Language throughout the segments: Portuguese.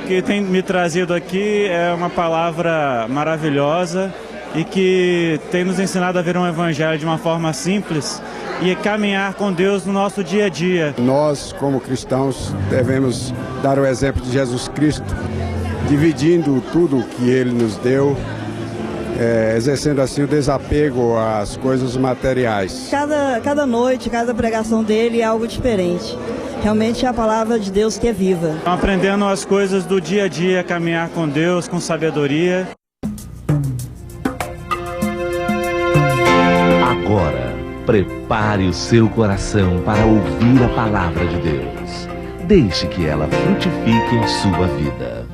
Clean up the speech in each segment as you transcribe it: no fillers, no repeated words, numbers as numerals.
que tem me trazido aqui é uma palavra maravilhosa e que tem nos ensinado a ver um evangelho de uma forma simples e caminhar com Deus no nosso dia a dia. Nós, como cristãos, devemos dar o exemplo de Jesus Cristo, dividindo tudo que Ele nos deu, exercendo assim o desapego às coisas materiais. Cada noite, cada pregação dele é algo diferente. Realmente é a palavra de Deus que é viva. Estão aprendendo as coisas do dia a dia, caminhar com Deus, com sabedoria. Agora, prepare o seu coração para ouvir a palavra de Deus. Deixe que ela frutifique em sua vida.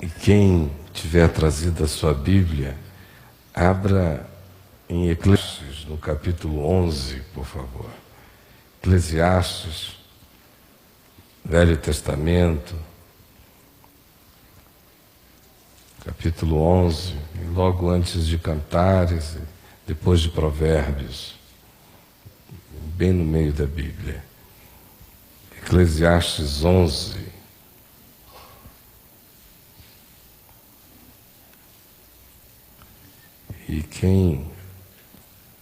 E quem tiver trazido a sua Bíblia, abra em Eclesiastes, no capítulo 11, por favor. Eclesiastes, Velho Testamento, capítulo 11, logo antes de Cantares, depois de Provérbios, bem no meio da Bíblia. Eclesiastes 11. E quem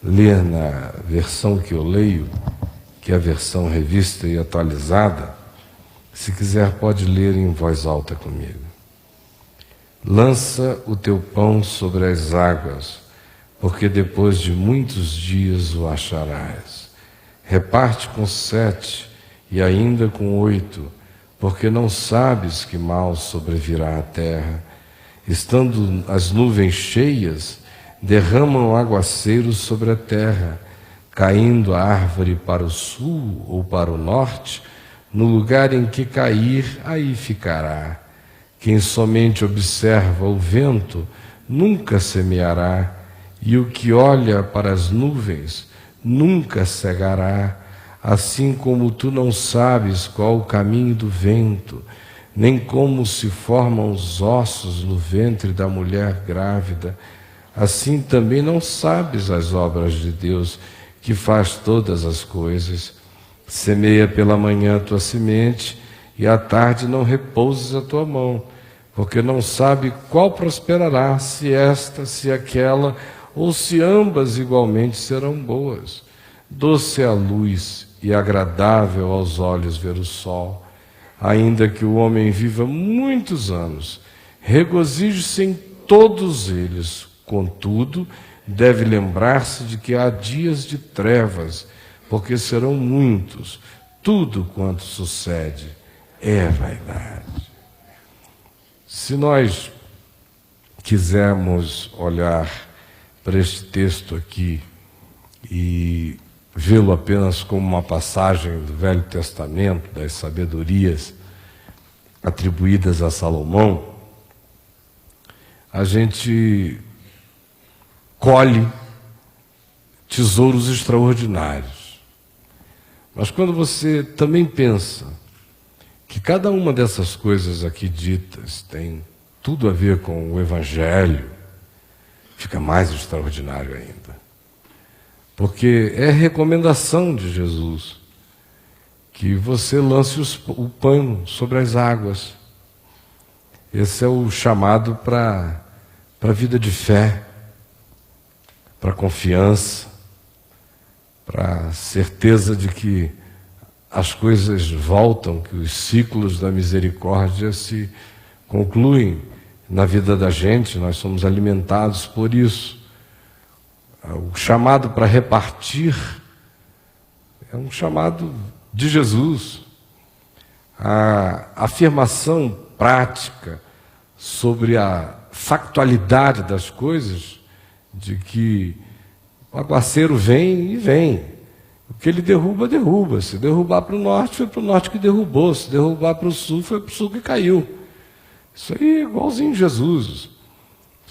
ler na versão que eu leio, que é a versão revista e atualizada, se quiser pode ler em voz alta comigo. Lança o teu pão sobre as águas, porque depois de muitos dias o acharás. Reparte com 7 e ainda com 8, porque não sabes que mal sobrevirá à terra. Estando as nuvens cheias, derramam aguaceiros sobre a terra, caindo a árvore para o sul ou para o norte, no lugar em que cair, aí ficará. Quem somente observa o vento, nunca semeará, e o que olha para as nuvens, nunca cegará. Assim como tu não sabes qual o caminho do vento, nem como se formam os ossos no ventre da mulher grávida, assim também não sabes as obras de Deus, que faz todas as coisas. Semeia pela manhã a tua semente, e à tarde não repouses a tua mão, porque não sabe qual prosperará, se esta, se aquela, ou se ambas igualmente serão boas. Doce é a luz e agradável aos olhos ver o sol. Ainda que o homem viva muitos anos, regozije-se em todos eles. Contudo, deve lembrar-se de que há dias de trevas, porque serão muitos. Tudo quanto sucede é vaidade. Se nós quisermos olhar para este texto aqui e vê-lo apenas como uma passagem do Velho Testamento, das sabedorias atribuídas a Salomão, a gente colhe tesouros extraordinários. Mas quando você também pensa que cada uma dessas coisas aqui ditas tem tudo a ver com o Evangelho, fica mais extraordinário ainda. Porque é recomendação de Jesus que você lance o pão sobre as águas. Esse é o chamado para a vida de fé, para a confiança, para a certeza de que as coisas voltam, que os ciclos da misericórdia se concluem na vida da gente, nós somos alimentados por isso. O chamado para repartir é um chamado de Jesus. A afirmação prática sobre a factualidade das coisas, de que o aguaceiro vem e vem. O que ele derruba, derruba. Se derrubar para o norte, foi para o norte que derrubou. Se derrubar para o sul, foi para o sul que caiu. Isso aí é igualzinho Jesus.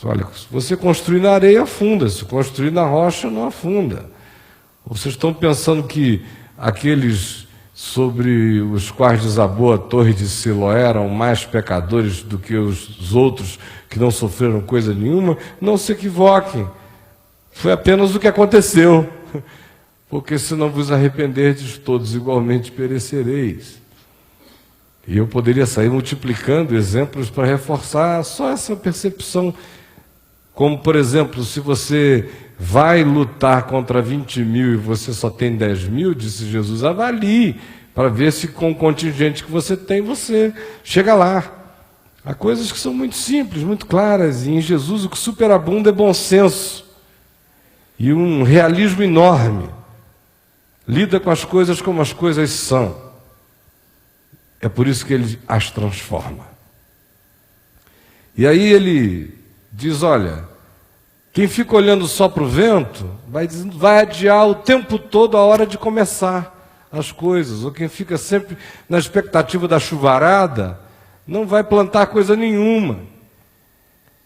Olha, se você construir na areia, afunda. Se construir na rocha, não afunda. Vocês estão pensando que aqueles sobre os quais desabou a torre de Siloé eram mais pecadores do que os outros que não sofreram coisa nenhuma? Não se equivoquem. Foi apenas o que aconteceu. Porque se não vos arrependerdes, todos igualmente perecereis. E eu poderia sair multiplicando exemplos para reforçar só essa percepção. Como, por exemplo, se você vai lutar contra 20 mil e você só tem 10 mil, disse Jesus, avalie para ver se com o contingente que você tem, você chega lá. Há coisas que são muito simples, muito claras, e em Jesus o que superabunda é bom senso e um realismo enorme. Lida com as coisas como as coisas são. É por isso que ele as transforma. E aí ele diz, olha, quem fica olhando só para o vento, vai adiar o tempo todo a hora de começar as coisas. Ou quem fica sempre na expectativa da chuvarada, não vai plantar coisa nenhuma.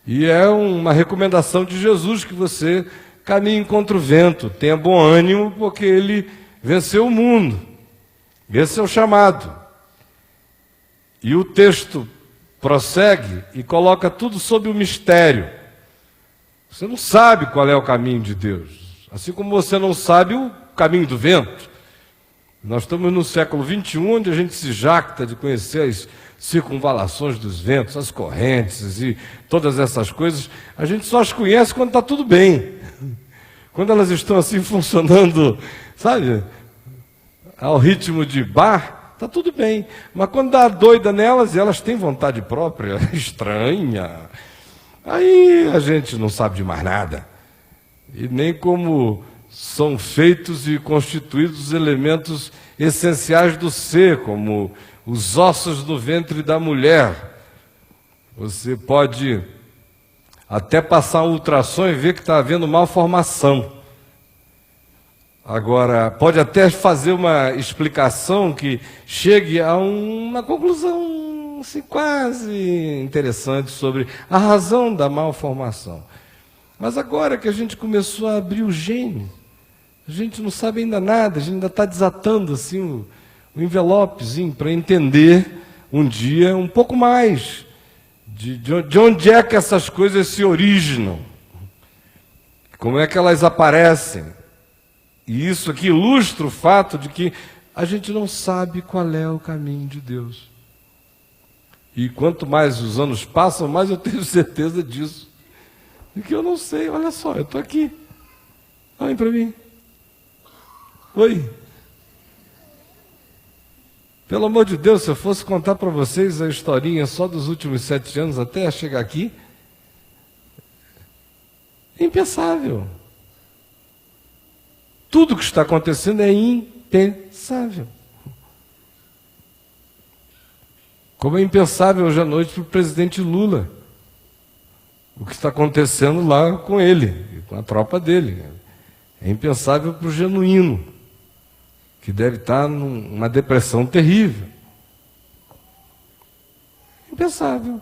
E é uma recomendação de Jesus que você caminhe contra o vento, tenha bom ânimo, porque ele venceu o mundo. Esse é o chamado. E o texto prossegue e coloca tudo sob o mistério. Você não sabe qual é o caminho de Deus, assim como você não sabe o caminho do vento. Nós estamos no século XXI, onde a gente se jacta de conhecer as circunvalações dos ventos, as correntes e todas essas coisas. A gente só as conhece quando está tudo bem. Quando elas estão assim funcionando, sabe, ao ritmo de bar, está tudo bem. Mas quando dá doida nelas e elas têm vontade própria, estranha, aí a gente não sabe de mais nada. E nem como são feitos e constituídos os elementos essenciais do ser, como os ossos do ventre da mulher. Você pode até passar um ultrassom e ver que está havendo malformação. Agora, pode até fazer uma explicação que chegue a uma conclusão assim, quase interessante sobre a razão da malformação. Mas agora que a gente começou a abrir o gene, a gente não sabe ainda nada, a gente ainda está desatando assim, o envelopezinho para entender um dia um pouco mais de onde é que essas coisas se originam, como é que elas aparecem. E isso aqui ilustra o fato de que a gente não sabe qual é o caminho de Deus. E quanto mais os anos passam, mais eu tenho certeza disso. De que eu não sei, olha só, eu estou aqui. Olhem para mim. Oi. Pelo amor de Deus, se eu fosse contar para vocês a historinha só dos últimos 7 anos até chegar aqui, é impensável. Tudo que está acontecendo é impensável. Como é impensável hoje à noite para o presidente Lula o que está acontecendo lá com ele, com a tropa dele. É impensável para o Genuíno, que deve estar numa depressão terrível. Impensável.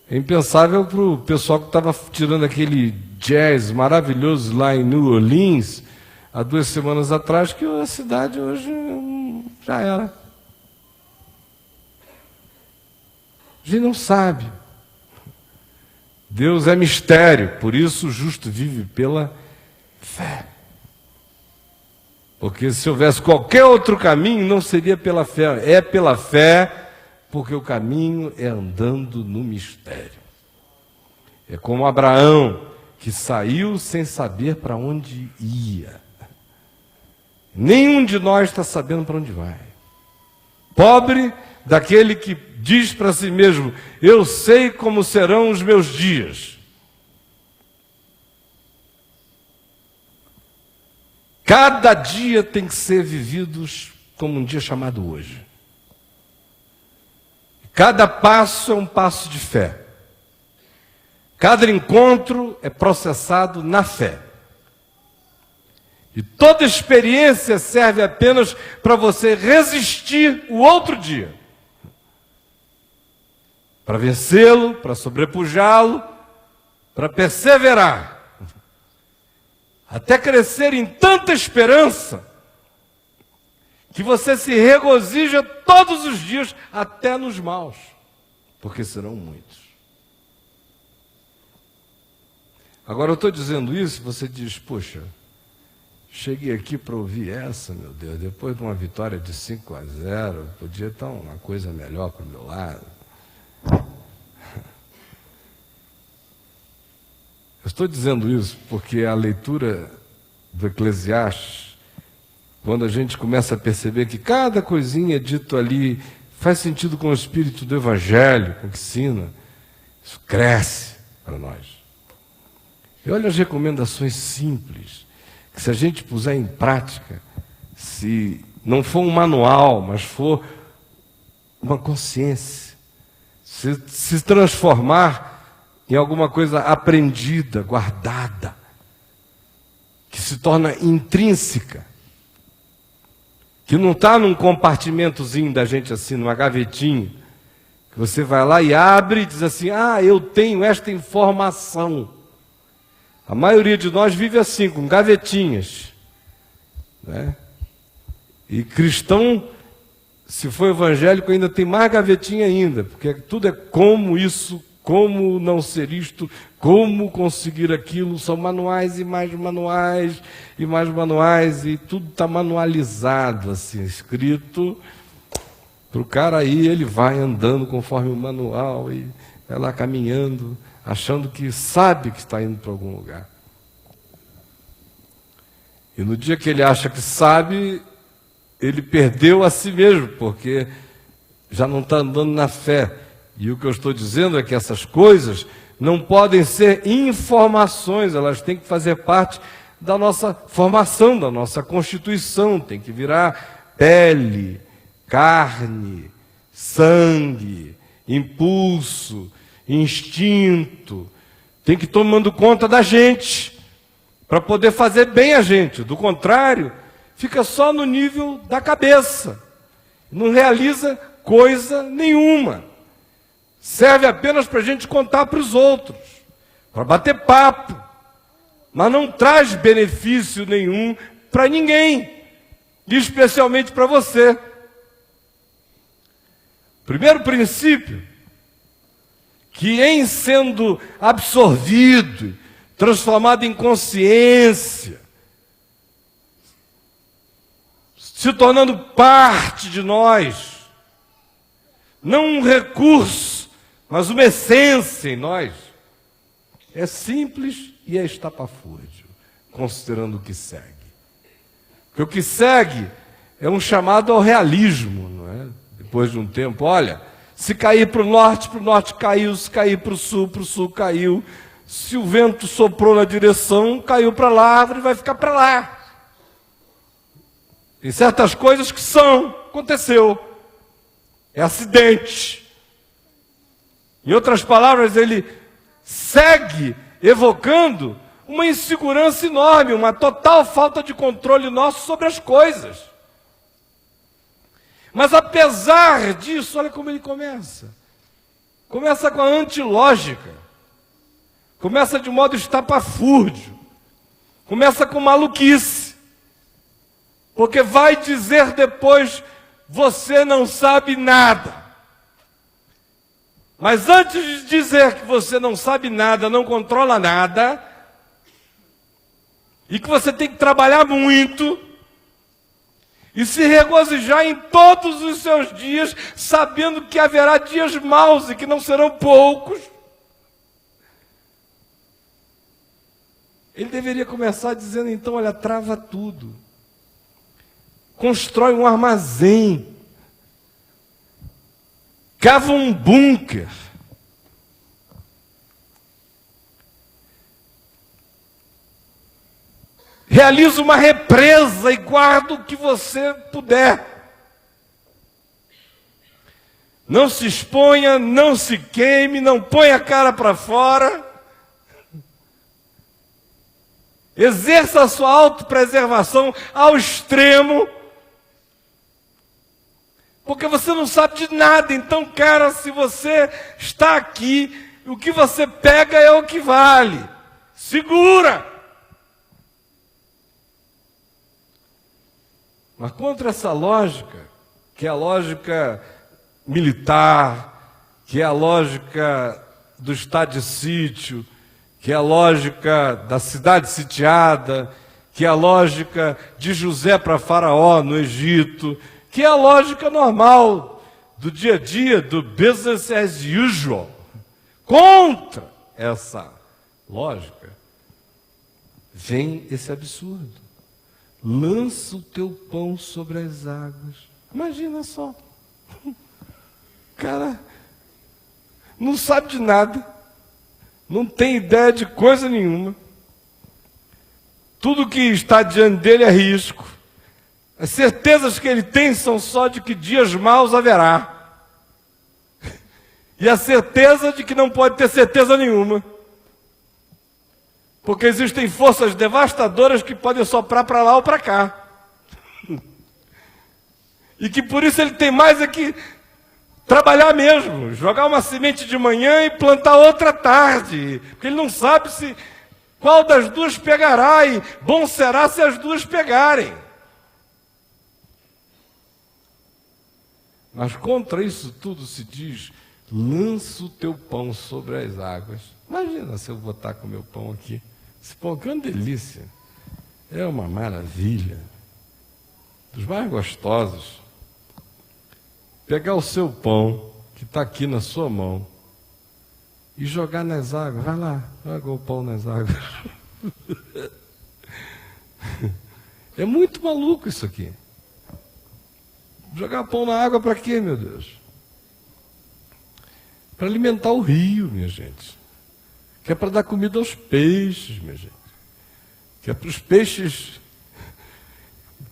É impensável para o pessoal que estava tirando aquele jazz maravilhoso lá em New Orleans, há 2 semanas atrás, que a cidade hoje já era. A gente não sabe. Deus é mistério, por isso o justo vive pela fé. Porque se houvesse qualquer outro caminho, não seria pela fé. É pela fé, porque o caminho é andando no mistério. É como Abraão, que saiu sem saber para onde ia. Nenhum de nós está sabendo para onde vai. Pobre daquele que diz para si mesmo, eu sei como serão os meus dias. Cada dia tem que ser vivido como um dia chamado hoje. Cada passo é um passo de fé. Cada encontro é processado na fé. E toda experiência serve apenas para você resistir o outro dia. Para vencê-lo, para sobrepujá-lo, para perseverar. Até crescer em tanta esperança que você se regozija todos os dias, até nos maus, porque serão muitos. Agora eu estou dizendo isso, você diz, poxa, cheguei aqui para ouvir essa, meu Deus, depois de uma vitória de 5-0, podia estar uma coisa melhor para o meu lado. Eu estou dizendo isso porque a leitura do Eclesiastes, quando a gente começa a perceber que cada coisinha dito ali faz sentido com o espírito do Evangelho, com o que ensina, isso cresce para nós. E olha as recomendações simples, que se a gente puser em prática, se não for um manual, mas for uma consciência, se transformar em alguma coisa aprendida, guardada, que se torna intrínseca, que não está num compartimentozinho da gente assim, numa gavetinha, que você vai lá e abre e diz assim, eu tenho esta informação. A maioria de nós vive assim, com gavetinhas, né? E cristão, se for evangélico, ainda tem mais gavetinha ainda, porque tudo é como isso, como não ser isto, como conseguir aquilo, são manuais e mais manuais, e mais manuais, e tudo está manualizado, assim, escrito, para o cara aí, ele vai andando conforme o manual, e vai lá caminhando, achando que sabe que está indo para algum lugar. E no dia que ele acha que sabe, ele perdeu a si mesmo, porque já não está andando na fé. E o que eu estou dizendo é que essas coisas não podem ser informações, elas têm que fazer parte da nossa formação, da nossa constituição, tem que virar pele, carne, sangue, impulso, instinto, tem que ir tomando conta da gente, para poder fazer bem a gente. Do contrário, fica só no nível da cabeça, não realiza coisa nenhuma. Serve apenas para a gente contar para os outros, para bater papo, mas não traz benefício nenhum para ninguém, e especialmente para você. Primeiro princípio, que em sendo absorvido, transformado em consciência, se tornando parte de nós, não um recurso, mas uma essência em nós, é simples e é estapafúrdio, considerando o que segue. Porque o que segue é um chamado ao realismo, não é? Depois de um tempo, olha, se cair para o norte caiu, se cair para o sul caiu, se o vento soprou na direção, caiu para lá, a árvore vai ficar para lá. Tem certas coisas que aconteceu, é acidente. Em outras palavras, ele segue evocando uma insegurança enorme, uma total falta de controle nosso sobre as coisas. Mas apesar disso, olha como ele começa. Começa com a antilógica. Começa de modo estapafúrdio. Começa com maluquice. Porque vai dizer depois, você não sabe nada. Mas antes de dizer que você não sabe nada, não controla nada, e que você tem que trabalhar muito, e se regozijar em todos os seus dias, sabendo que haverá dias maus e que não serão poucos, ele deveria começar dizendo, então, olha, trava tudo. Constrói um armazém. Cava um bunker. Realiza uma represa e guarda o que você puder. Não se exponha, não se queime, não ponha a cara para fora. Exerça a sua autopreservação ao extremo. Porque você não sabe de nada. Então, cara, se você está aqui, o que você pega é o que vale. Segura! Mas contra essa lógica, que é a lógica militar, que é a lógica do estado de sítio, que é a lógica da cidade sitiada, que é a lógica de José para Faraó no Egito, que é a lógica normal do dia a dia, do business as usual. Contra essa lógica vem esse absurdo. Lança o teu pão sobre as águas. Imagina só. O cara não sabe de nada, não tem ideia de coisa nenhuma. Tudo que está diante dele é risco. As certezas que ele tem são só de que dias maus haverá. E a certeza de que não pode ter certeza nenhuma. Porque existem forças devastadoras que podem soprar para lá ou para cá. E que por isso ele tem mais é que trabalhar mesmo. Jogar uma semente de manhã e plantar outra tarde. Porque ele não sabe qual das duas pegará. E bom será se as duas pegarem. Mas contra isso tudo se diz: lança o teu pão sobre as águas. Imagina se eu botar com o meu pão aqui. Esse pão aqui é uma delícia. É uma maravilha. Dos mais gostosos. Pegar o seu pão, que está aqui na sua mão, e jogar nas águas. Vai lá, joga o pão nas águas. É muito maluco isso aqui. Jogar pão na água para quê, meu Deus? Para alimentar o rio, minha gente. Que é para dar comida aos peixes, minha gente. Que é para os peixes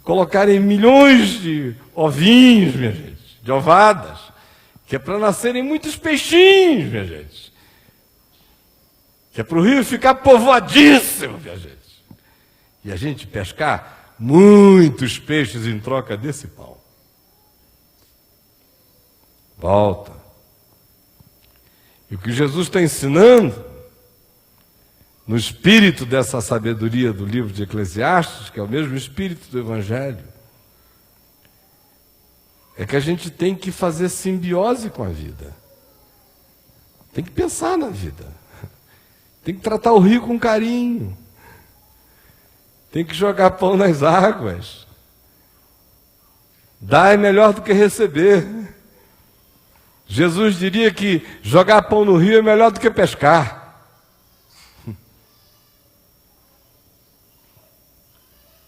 colocarem milhões de ovinhos, minha gente, de ovadas. Que é para nascerem muitos peixinhos, minha gente. Que é para o rio ficar povoadíssimo, minha gente. E a gente pescar muitos peixes em troca desse pão. Volta. E o que Jesus está ensinando, no espírito dessa sabedoria do livro de Eclesiastes, que é o mesmo espírito do Evangelho, é que a gente tem que fazer simbiose com a vida. Tem que pensar na vida. Tem que tratar o rio com carinho. Tem que jogar pão nas águas. Dar é melhor do que receber. Jesus diria que jogar pão no rio é melhor do que pescar.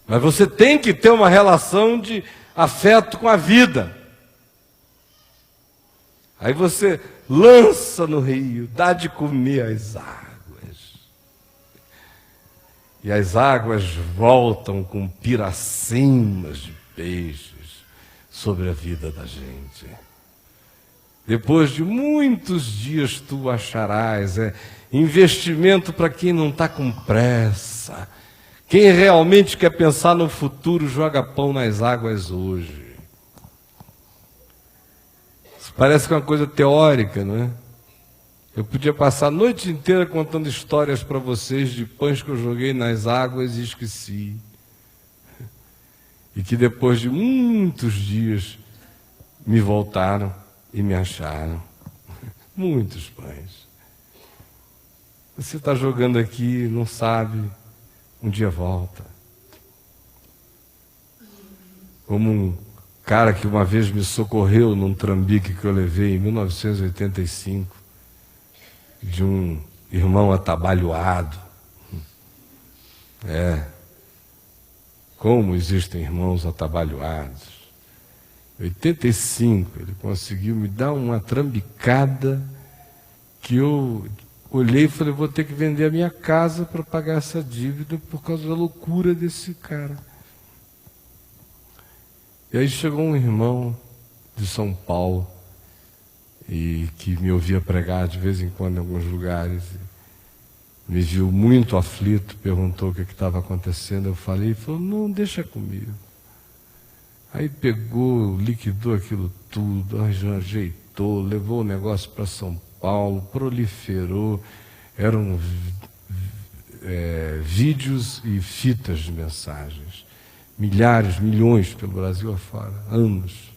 Mas você tem que ter uma relação de afeto com a vida. Aí você lança no rio, dá de comer às águas. E as águas voltam com piracimas de peixes sobre a vida da gente. Depois de muitos dias tu acharás, investimento para quem não está com pressa. Quem realmente quer pensar no futuro, joga pão nas águas hoje. Isso parece que é uma coisa teórica, não é? Eu podia passar a noite inteira contando histórias para vocês de pães que eu joguei nas águas e esqueci. E que depois de muitos dias me voltaram e me acharam. Muitos pães. Você está jogando aqui, não sabe, um dia volta. Como um cara que uma vez me socorreu num trambique que eu levei em 1985, de um irmão atabalhoado. Como existem irmãos atabalhoados. Em 85, ele conseguiu me dar uma trambicada que eu olhei e falei, vou ter que vender a minha casa para pagar essa dívida por causa da loucura desse cara. E aí chegou um irmão de São Paulo, e que me ouvia pregar de vez em quando em alguns lugares, me viu muito aflito, perguntou o que estava acontecendo. Eu falei, ele falou, não, deixa comigo. Aí pegou, liquidou aquilo tudo, ajeitou, levou o negócio para São Paulo, proliferou, eram vídeos e fitas de mensagens, milhares, milhões pelo Brasil afora, anos.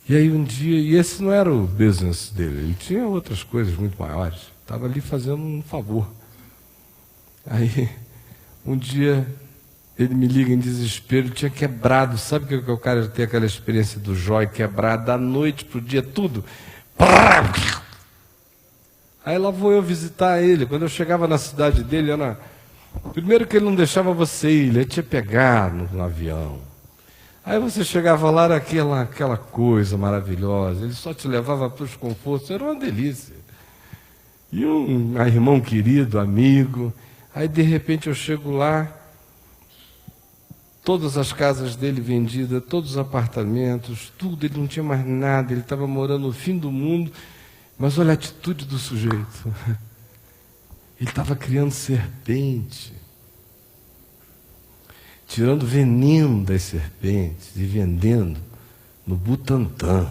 E aí um dia, e esse não era o business dele, ele tinha outras coisas muito maiores, estava ali fazendo um favor. Aí Um dia ele me liga em desespero, tinha quebrado. Sabe que o cara tem aquela experiência do jóio quebrado, da noite para o dia, tudo. Aí lá vou eu visitar ele. Quando eu chegava na cidade dele, primeiro que ele não deixava você ir, ele ia te pegar no avião. Aí você chegava lá, era aquela coisa maravilhosa, ele só te levava para os confortos, era uma delícia. E um irmão querido, amigo. Aí de repente eu chego lá, todas as casas dele vendidas, todos os apartamentos, tudo, ele não tinha mais nada, ele estava morando no fim do mundo, mas olha a atitude do sujeito. Ele estava criando serpente, tirando veneno das serpentes e vendendo no Butantã.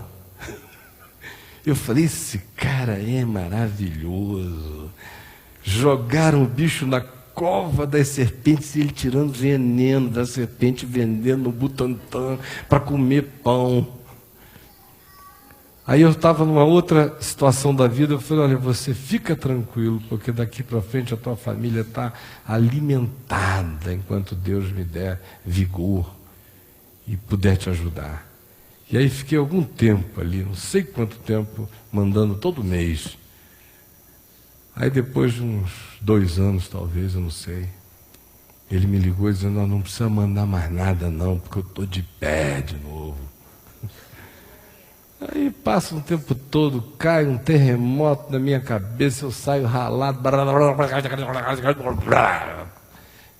Eu falei, esse cara é maravilhoso. Jogaram o bicho na cova das serpentes e ele tirando veneno da serpente, vendendo no Butantã para comer pão. Aí eu estava numa outra situação da vida, eu falei, olha, você fica tranquilo, porque daqui para frente a tua família está alimentada enquanto Deus me der vigor e puder te ajudar. E aí fiquei algum tempo ali, não sei quanto tempo, mandando todo mês. Aí depois de uns 2 anos, talvez, eu não sei, ele me ligou dizendo, não precisa mandar mais nada não, porque eu estou de pé de novo. Aí passa um tempo todo, cai um terremoto na minha cabeça, eu saio ralado,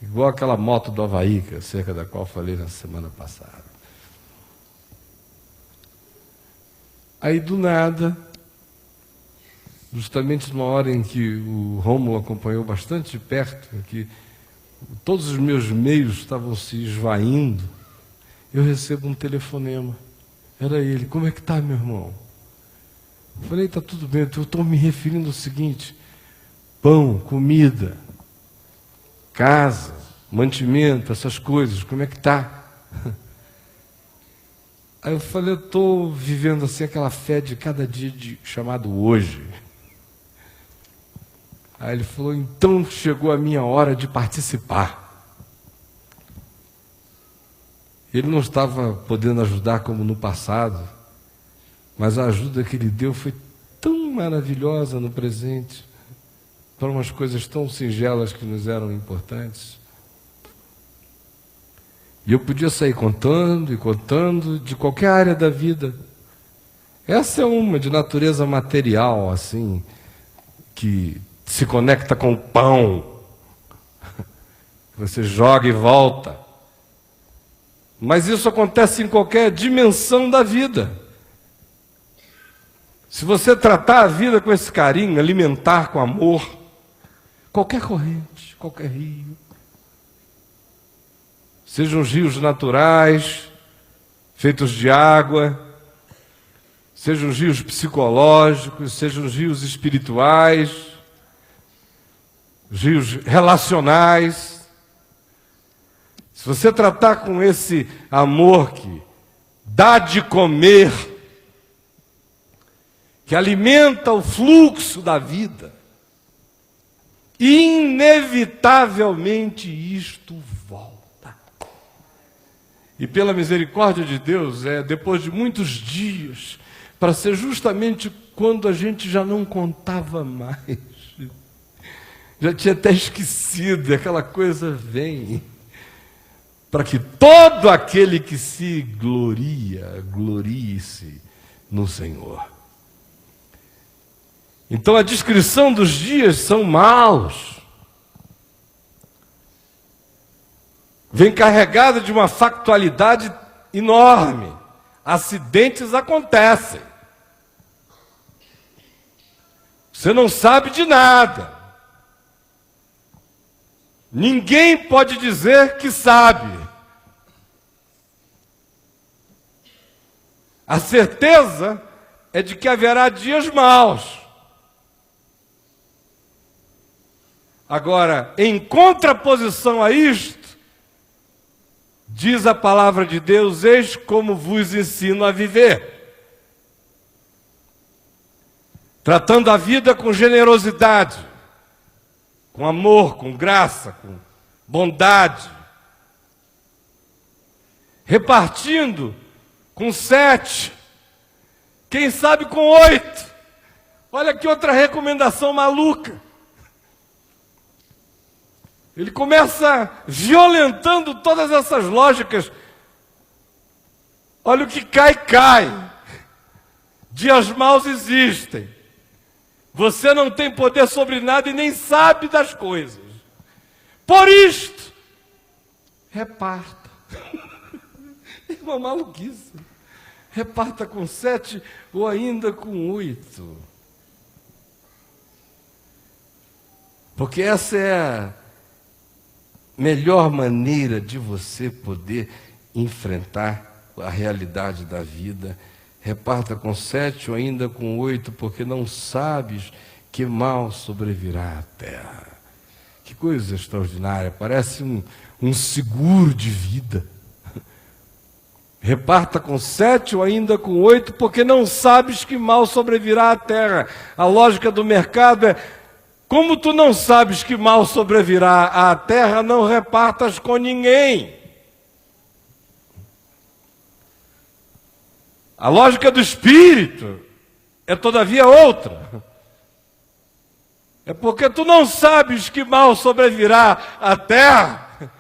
igual aquela moto do Havaí, acerca da qual falei na semana passada. Aí do nada, justamente numa hora em que o Rômulo acompanhou bastante de perto, em que todos os meus meios estavam se esvaindo, eu recebo um telefonema. Era ele, como é que está, meu irmão? Eu falei, está tudo bem, eu estou me referindo ao seguinte, pão, comida, casa, mantimento, essas coisas, como é que está? Aí eu falei, eu estou vivendo assim aquela fé de cada dia chamado hoje. Aí ele falou, então chegou a minha hora de participar. Ele não estava podendo ajudar como no passado, mas a ajuda que ele deu foi tão maravilhosa no presente, para umas coisas tão singelas que nos eram importantes. E eu podia sair contando e contando de qualquer área da vida. Essa é uma de natureza material, assim, que se conecta com o pão. Você joga e volta. Mas isso acontece em qualquer dimensão da vida. Se você tratar a vida com esse carinho, alimentar com amor, qualquer corrente, qualquer rio, sejam os rios naturais, feitos de água, sejam os rios psicológicos, sejam os rios espirituais, os rios relacionais. Se você tratar com esse amor que dá de comer, que alimenta o fluxo da vida, inevitavelmente isto volta. E pela misericórdia de Deus, depois de muitos dias, para ser justamente quando a gente já não contava mais, já tinha até esquecido, aquela coisa vem, para que todo aquele que se gloria, glorie-se no Senhor. Então a descrição dos dias são maus. Vem carregada de uma factualidade enorme. Acidentes acontecem. Você não sabe de nada. Ninguém pode dizer que sabe. A certeza é de que haverá dias maus. Agora, em contraposição a isto, diz a palavra de Deus, eis como vos ensino a viver. Tratando a vida com generosidade, com amor, com graça, com bondade, repartindo com 7, quem sabe com 8. Olha que outra recomendação maluca. Ele começa violentando todas essas lógicas. Olha o que cai, cai. Dias maus existem. Você não tem poder sobre nada e nem sabe das coisas. Por isto, reparta. É uma maluquice. Reparta com 7 ou ainda com 8. Porque essa é a melhor maneira de você poder enfrentar a realidade da vida. Reparta com 7 ou ainda com 8, porque não sabes que mal sobrevirá à terra. Que coisa extraordinária, parece um seguro de vida. Reparta com 7 ou ainda com 8, porque não sabes que mal sobrevirá à terra. A lógica do mercado é: como tu não sabes que mal sobrevirá à terra, não repartas com ninguém. A lógica do espírito é todavia outra. É porque tu não sabes que mal sobrevirá à terra,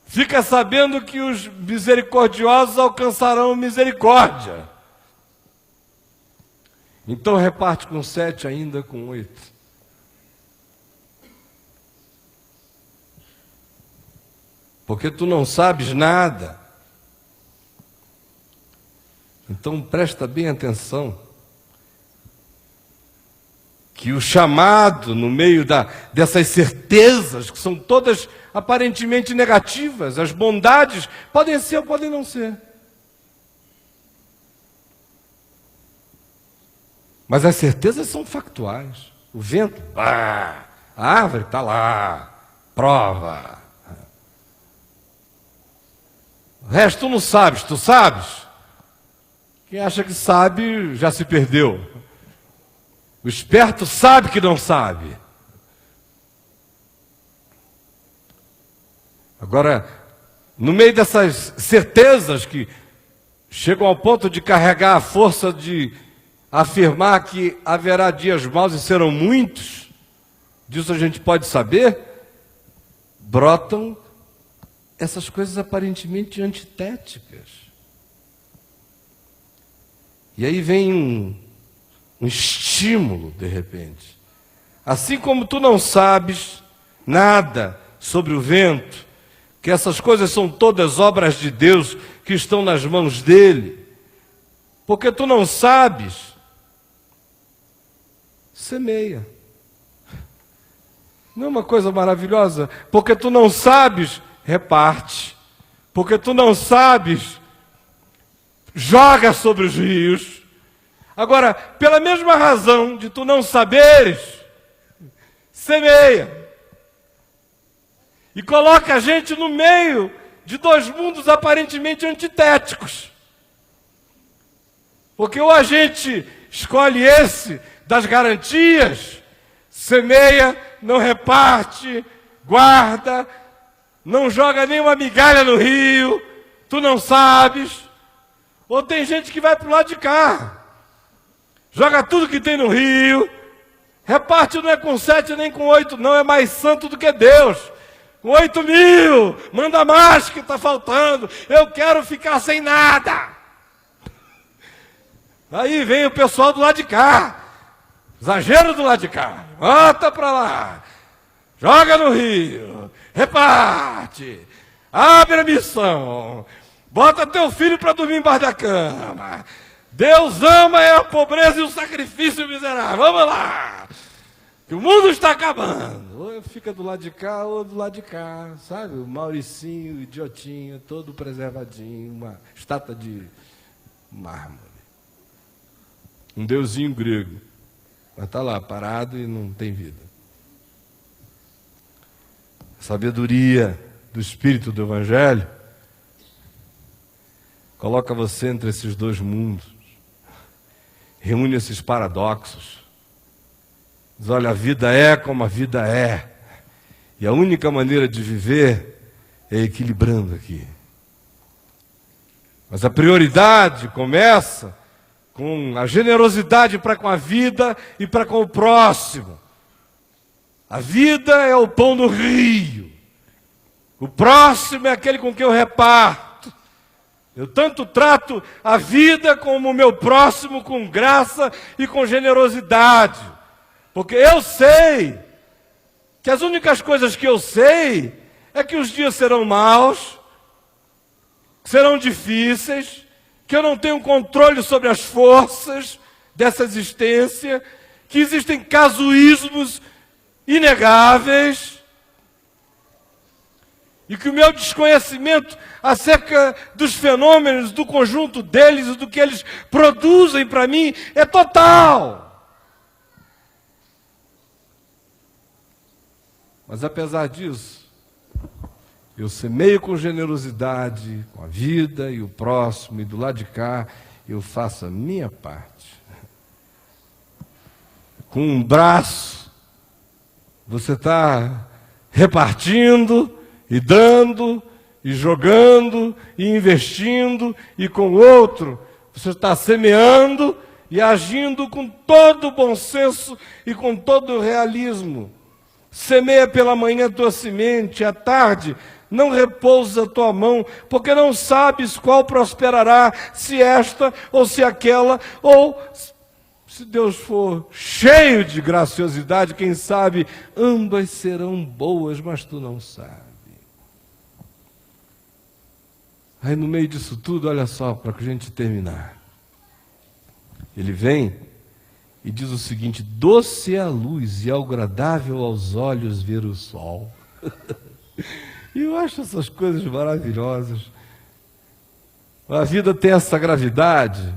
fica sabendo que os misericordiosos alcançarão misericórdia. Então reparte com 7 ainda com 8. Porque tu não sabes nada. Então presta bem atenção. Que o chamado no meio dessas certezas, que são todas aparentemente negativas, as bondades podem ser ou podem não ser. Mas as certezas são factuais. O vento, a árvore está lá, prova. O resto tu não sabes, tu sabes? Quem acha que sabe já se perdeu. O esperto sabe que não sabe. Agora, no meio dessas certezas que chegam ao ponto de carregar a força de afirmar que haverá dias maus e serão muitos, disso a gente pode saber, brotam essas coisas aparentemente antitéticas. E aí vem um estímulo, de repente. Assim como tu não sabes nada sobre o vento, que essas coisas são todas obras de Deus que estão nas mãos dele, porque tu não sabes, semeia. Não é uma coisa maravilhosa? Porque tu não sabes, reparte. Porque tu não sabes, joga sobre os rios. Agora, pela mesma razão de tu não saberes, semeia. E coloca a gente no meio de dois mundos aparentemente antitéticos. Porque ou a gente escolhe esse das garantias, semeia, não reparte, guarda, não joga nenhuma migalha no rio, tu não sabes. Ou tem gente que vai para o lado de cá, joga tudo que tem no rio, reparte não é com 7 nem com 8, não, é mais santo do que Deus. 8.000, manda mais que está faltando, eu quero ficar sem nada. Aí vem o pessoal do lado de cá, exagero do lado de cá, bota para lá, joga no rio, reparte, abre a missão, bota teu filho para dormir embaixo da cama. Deus ama é a pobreza e o sacrifício miserável, vamos lá, que o mundo está acabando. Ou fica do lado de cá ou do lado de cá, sabe? O Mauricinho, o idiotinho, todo preservadinho, uma estátua de mármore. Um deusinho grego, mas está lá parado e não tem vida. A sabedoria do Espírito do Evangelho coloca você entre esses dois mundos, reúne esses paradoxos, diz: olha, a vida é como a vida é, E a única maneira de viver é equilibrando aqui. Mas a prioridade começa com a generosidade para com a vida e para com o próximo. A vida é o pão do rio. O próximo é aquele com quem eu reparto. Eu tanto trato a vida como o meu próximo com graça e com generosidade. Porque eu sei que as únicas coisas que eu sei é que os dias serão maus, serão difíceis, que eu não tenho controle sobre as forças dessa existência, que existem casuísmos inegáveis, e que o meu desconhecimento acerca dos fenômenos, do conjunto deles e do que eles produzem para mim é total. Mas apesar disso, eu semeio com generosidade, com a vida e o próximo, e do lado de cá eu faço a minha parte. Com um braço, você está repartindo e dando, e jogando, e investindo, e com o outro, você está semeando e agindo com todo o bom senso e com todo o realismo. Semeia pela manhã tua semente, à tarde não repousa a tua mão, porque não sabes qual prosperará, se esta ou se aquela, ou se Deus for cheio de graciosidade, quem sabe ambas serão boas, mas tu não sabes. Aí no meio disso tudo, olha só, para que a gente terminar. Ele vem e diz o seguinte: doce é a luz e agradável aos olhos ver o sol. E eu acho essas coisas maravilhosas. A vida tem essa gravidade,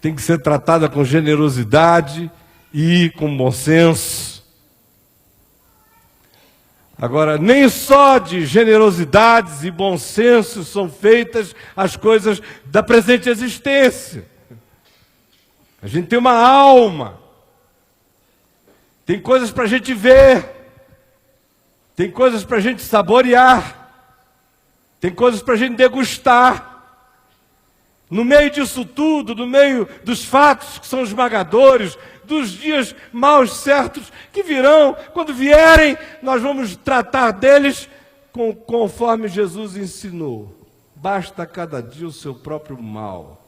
tem que ser tratada com generosidade e com bom senso. Agora, nem só de generosidades e bom senso são feitas as coisas da presente existência. A gente tem uma alma, tem coisas para a gente ver, tem coisas para a gente saborear, tem coisas para a gente degustar. No meio disso tudo, no meio dos fatos que são esmagadores, dos dias maus certos que virão, quando vierem, nós vamos tratar deles conforme Jesus ensinou. Basta a cada dia o seu próprio mal.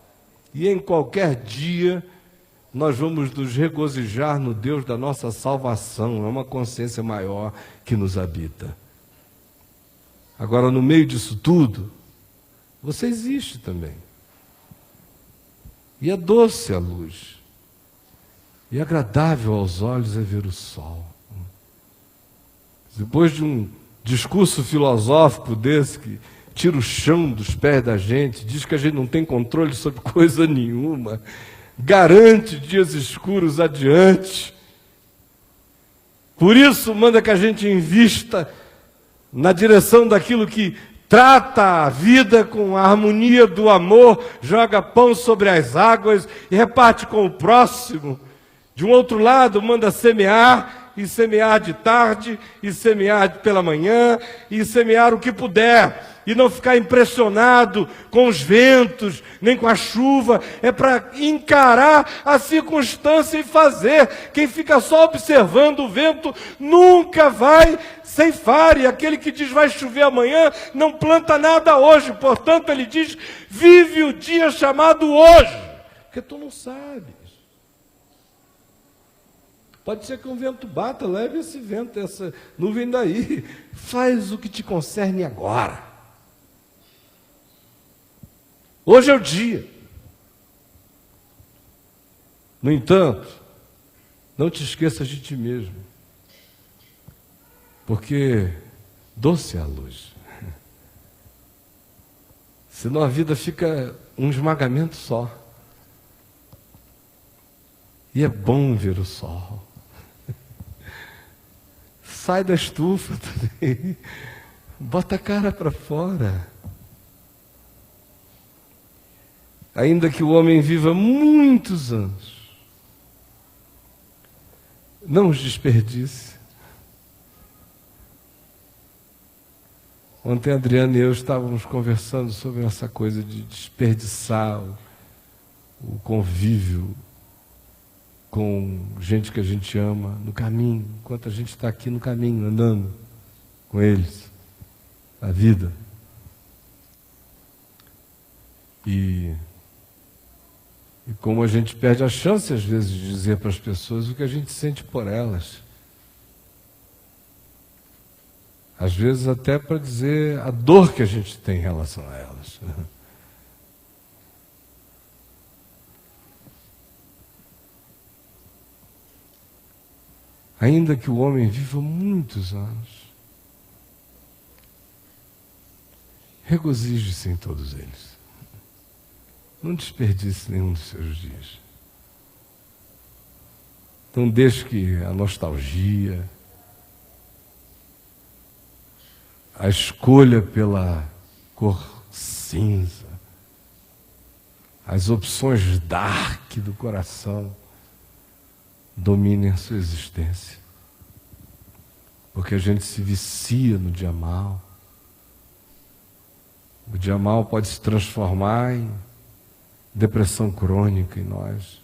E em qualquer dia, nós vamos nos regozijar no Deus da nossa salvação. É uma consciência maior que nos habita. Agora, no meio disso tudo, você existe também. E é doce a luz. E agradável aos olhos é ver o sol. Depois de um discurso filosófico desse, que tira o chão dos pés da gente, diz que a gente não tem controle sobre coisa nenhuma, garante dias escuros adiante. Por isso, manda que a gente invista na direção daquilo que trata a vida com a harmonia do amor, joga pão sobre as águas e reparte com o próximo. De um outro lado, manda semear, e semear de tarde, e semear pela manhã, e semear o que puder, e não ficar impressionado com os ventos, nem com a chuva. É para encarar a circunstância e fazer. Quem fica só observando o vento nunca vai ceifar, e aquele que diz vai chover amanhã, não planta nada hoje. Portanto, ele diz, vive o dia chamado hoje, porque tu não sabes. Pode ser que um vento bata, leve esse vento, essa nuvem daí. Faz o que te concerne agora. Hoje é o dia. No entanto, não te esqueças de ti mesmo. Porque doce é a luz. Senão a vida fica um esmagamento só. E é bom ver o sol. Sai da estufa também. Bota a cara para fora. Ainda que o homem viva muitos anos, não os desperdice. Ontem a Adriana e eu estávamos conversando sobre essa coisa de desperdiçar o convívio com gente que a gente ama no caminho, enquanto a gente está aqui no caminho, andando com eles, a vida. E como a gente perde a chance, às vezes, de dizer para as pessoas o que a gente sente por elas. Às vezes até para dizer a dor que a gente tem em relação a elas. Ainda que o homem viva muitos anos, regozije-se em todos eles. Não desperdice nenhum dos seus dias. Não deixe que a nostalgia, a escolha pela cor cinza, as opções dark do coração dominem a sua existência. Porque a gente se vicia no dia mal. O dia mal pode se transformar em depressão crônica em nós.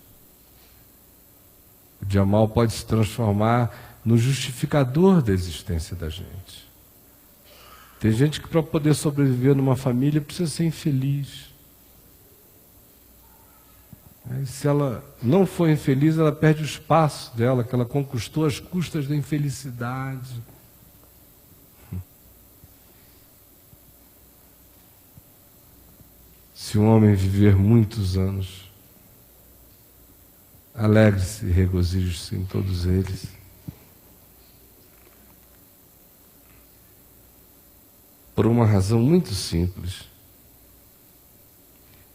O dia mal pode se transformar no justificador da existência da gente. Tem gente que para poder sobreviver numa família precisa ser infeliz. Aí, se ela não for infeliz, ela perde o espaço dela, que ela conquistou às custas da infelicidade. Se um homem viver muitos anos, alegre-se e regozije-se em todos eles. Por uma razão muito simples.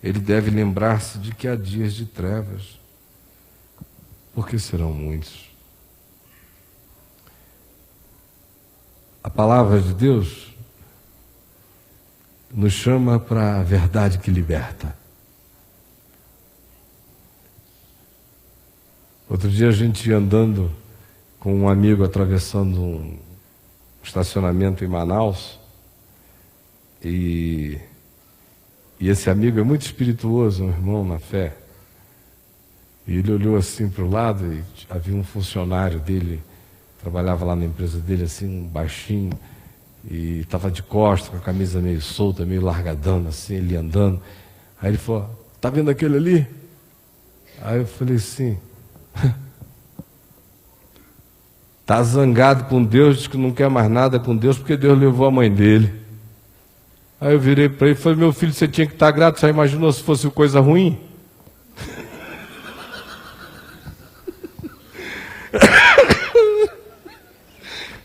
Ele deve lembrar-se de que há dias de trevas, porque serão muitos. A palavra de Deus nos chama para a verdade que liberta. Outro dia a gente ia andando com um amigo atravessando um estacionamento em Manaus, e esse amigo é muito espirituoso, um irmão na fé. E ele olhou assim para o lado e havia um funcionário dele, trabalhava lá na empresa dele, assim, um baixinho, e estava de costas, com a camisa meio solta, meio largadão, assim, ele andando. Aí ele falou: "Tá vendo aquele ali?" Aí eu falei assim: "Tá zangado com Deus, diz que não quer mais nada com Deus, porque Deus levou a mãe dele." Aí eu virei para ele e falei: "Meu filho, você tinha que estar grato, já imaginou se fosse coisa ruim?"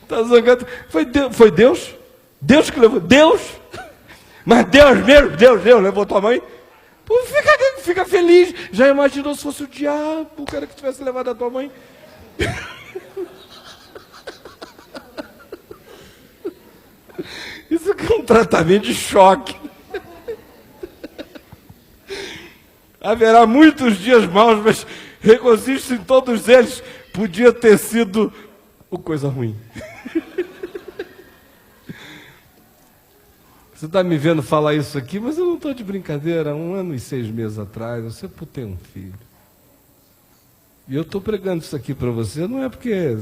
Tá zangado. Foi Deus? Deus que levou? Deus? Mas Deus mesmo? Deus levou tua mãe? Pô, fica feliz. Já imaginou se fosse o diabo, o cara que tivesse levado a tua mãe? Isso aqui é um tratamento de choque. Haverá muitos dias maus, mas regozije-se em todos eles. Podia ter sido uma coisa ruim. Você está me vendo falar isso aqui, mas eu não estou de brincadeira. 1 ano e 6 meses atrás, eu sempre tenho um filho. E eu estou pregando isso aqui para você, não é porque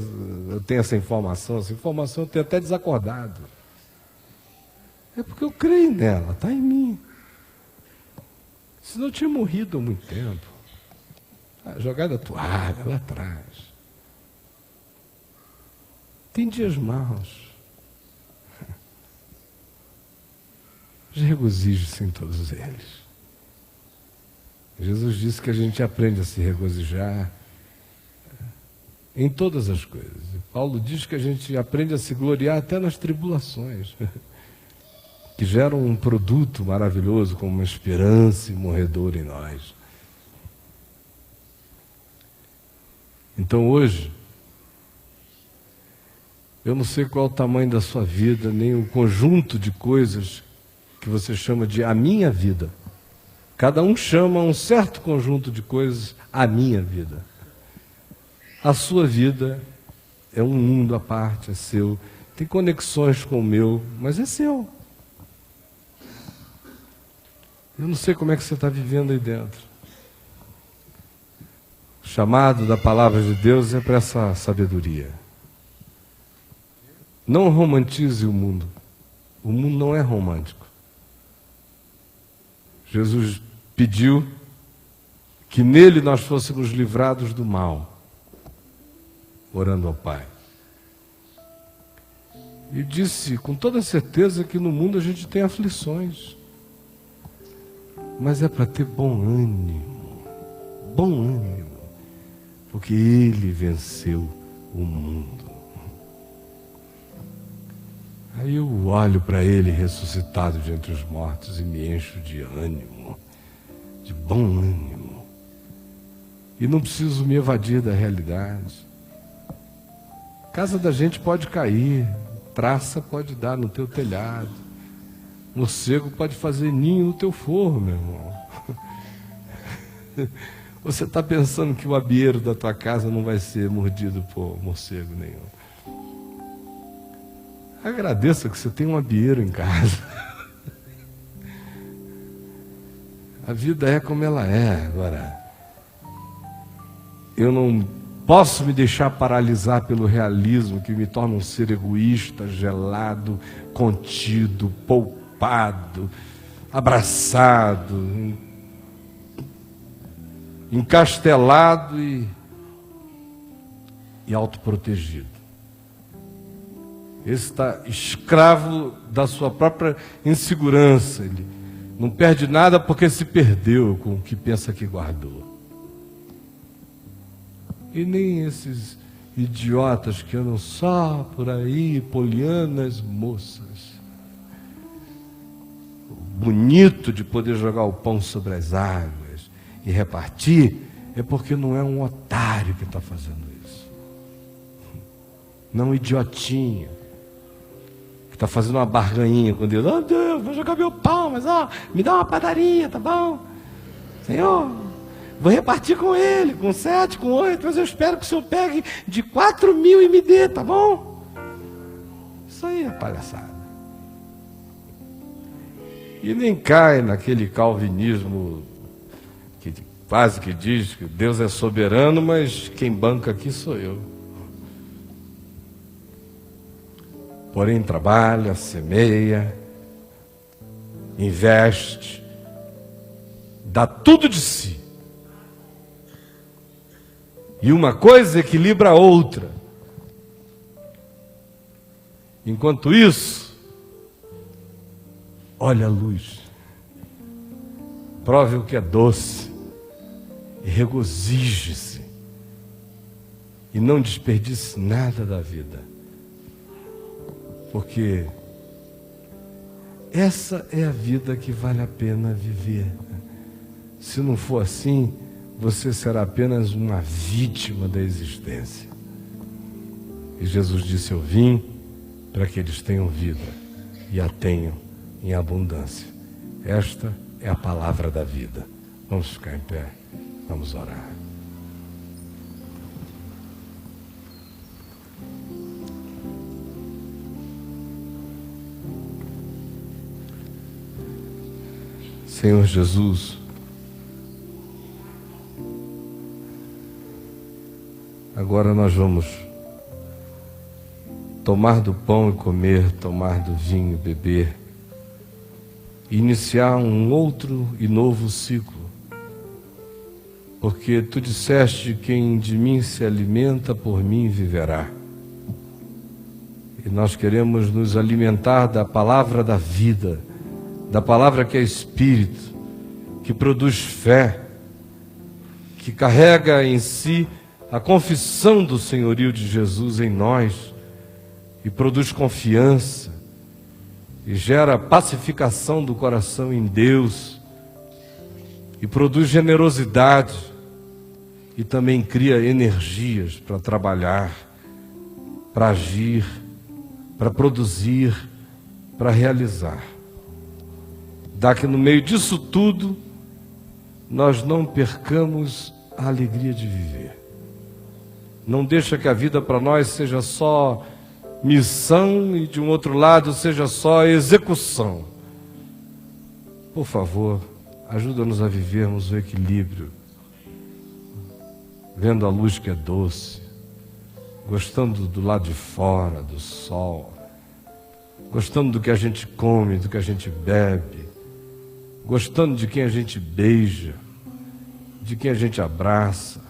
eu tenho essa informação eu tenho até desacordado. É porque eu creio nela, está em mim. Senão eu tinha morrido há muito tempo. Jogado a toalha lá atrás. Tem dias maus. Regozije-se em todos eles. Jesus disse que a gente aprende a se regozijar em todas as coisas. E Paulo diz que a gente aprende a se gloriar até nas tribulações, que geram um produto maravilhoso como uma esperança imorredora em nós. Então hoje, eu não sei qual é o tamanho da sua vida, nem o conjunto de coisas que você chama de a minha vida. Cada um chama um certo conjunto de coisas a minha vida. A sua vida é um mundo à parte, é seu. Tem conexões com o meu, mas é seu. Eu não sei como é que você está vivendo aí dentro. O chamado da palavra de Deus é para essa sabedoria. Não romantize o mundo. O mundo não é romântico. Jesus pediu que nele nós fôssemos livrados do mal, orando ao Pai. E disse com toda certeza que no mundo a gente tem aflições, mas é para ter bom ânimo, porque Ele venceu o mundo. Aí eu olho para Ele ressuscitado de entre os mortos e me encho de ânimo, de bom ânimo. E não preciso me evadir da realidade. A casa da gente pode cair, traça pode dar no teu telhado, morcego pode fazer ninho no teu forro, meu irmão. Você está pensando que o abieiro da tua casa não vai ser mordido por morcego nenhum. Agradeça que você tem um abieiro em casa. A vida é como ela é. Agora, eu não posso me deixar paralisar pelo realismo que me torna um ser egoísta, gelado, contido, poupado, abraçado, encastelado e autoprotegido. Esse está escravo da sua própria insegurança. Ele não perde nada porque se perdeu com o que pensa que guardou. E nem esses idiotas que andam só por aí, polianas moças. O bonito de poder jogar o pão sobre as águas e repartir é porque não é um otário que está fazendo isso. Não um idiotinho que está fazendo uma barganhinha com Deus. Oh Deus, vou jogar meu pão, mas me dá uma padaria, tá bom? Senhor, vou repartir com ele, com 7, com 8, mas eu espero que o Senhor pegue de 4.000 e me dê, tá bom? Isso aí é palhaçada. E nem cai naquele calvinismo que quase que diz que Deus é soberano, mas quem banca aqui sou eu. Porém trabalha, semeia, investe, dá tudo de si. E uma coisa equilibra a outra. Enquanto isso, olha a luz. Prove o que é doce. E regozije-se. E não desperdice nada da vida. Porque essa é a vida que vale a pena viver. Se não for assim, você será apenas uma vítima da existência. E Jesus disse: eu vim para que eles tenham vida e a tenham em abundância. Esta é a palavra da vida. Vamos ficar em pé, vamos orar. Senhor Jesus, agora nós vamos tomar do pão e comer, tomar do vinho e beber, e iniciar um outro e novo ciclo. Porque Tu disseste: quem de mim se alimenta, por mim viverá. E nós queremos nos alimentar da palavra da vida, da palavra que é Espírito, que produz fé, que carrega em si a confissão do senhorio de Jesus em nós, e produz confiança, e gera pacificação do coração em Deus, e produz generosidade, e também cria energias para trabalhar, para agir, para produzir, para realizar. Dá que no meio disso tudo, nós não percamos a alegria de viver. Não deixa que a vida para nós seja só missão e de um outro lado seja só execução. Por favor, ajuda-nos a vivermos o equilíbrio, vendo a luz que é doce, gostando do lado de fora, do sol, gostando do que a gente come, do que a gente bebe, gostando de quem a gente beija, de quem a gente abraça.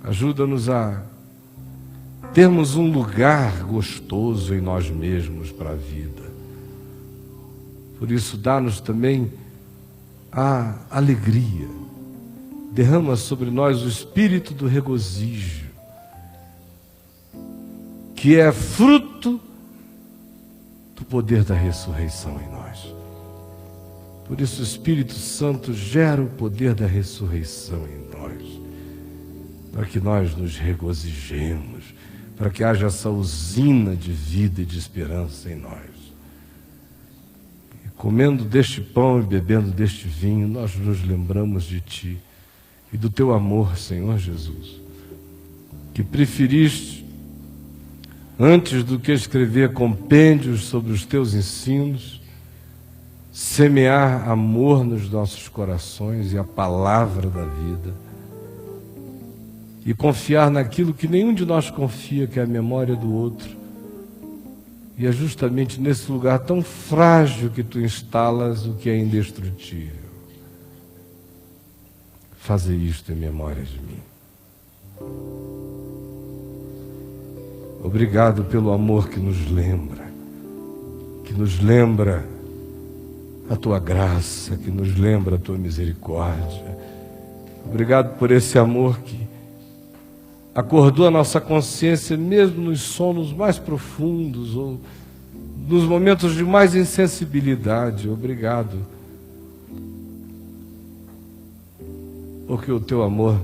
Ajuda-nos a termos um lugar gostoso em nós mesmos para a vida. Por isso, dá-nos também a alegria. Derrama sobre nós o espírito do regozijo, que é fruto do poder da ressurreição em nós. Por isso o Espírito Santo gera o poder da ressurreição em nós, para que nós nos regozijemos, para que haja essa usina de vida e de esperança em nós. E comendo deste pão e bebendo deste vinho, nós nos lembramos de Ti e do Teu amor, Senhor Jesus, que preferiste, antes do que escrever compêndios sobre os Teus ensinos, semear amor nos nossos corações e a palavra da vida, e confiar naquilo que nenhum de nós confia, que é a memória do outro. E é justamente nesse lugar tão frágil que Tu instalas o que é indestrutível. Faze isto em memória de mim. Obrigado pelo amor que nos lembra a Tua graça, que nos lembra a Tua misericórdia. Obrigado por esse amor que acordou a nossa consciência mesmo nos sonos mais profundos ou nos momentos de mais insensibilidade. Obrigado, porque o Teu amor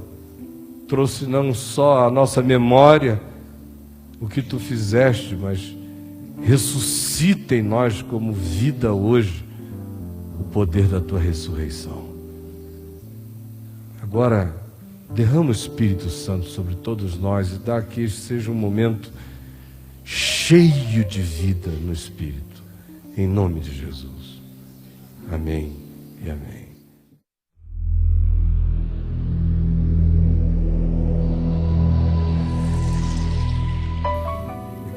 trouxe não só à nossa memória o que Tu fizeste, mas ressuscita em nós como vida hoje o poder da Tua ressurreição. Agora, derrama o Espírito Santo sobre todos nós e dá que este seja um momento cheio de vida no Espírito, em nome de Jesus. Amém e amém.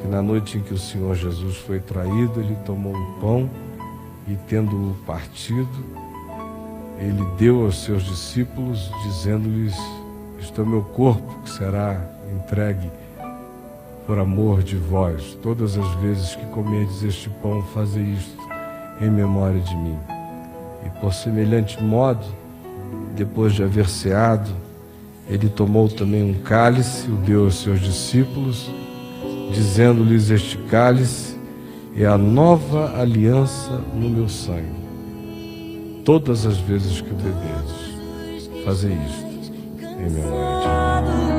E na noite em que o Senhor Jesus foi traído, Ele tomou o pão e, tendo-o partido, Ele deu aos seus discípulos, dizendo-lhes: este é o meu corpo que será entregue por amor de vós. Todas as vezes que comerdes este pão, fazei isto em memória de mim. E por semelhante modo, depois de haver ceado, Ele tomou também um cálice, o deu aos seus discípulos, dizendo-lhes: este cálice é a nova aliança no meu sangue. Todas as vezes que o bebedes, fazei isto em memória de mim.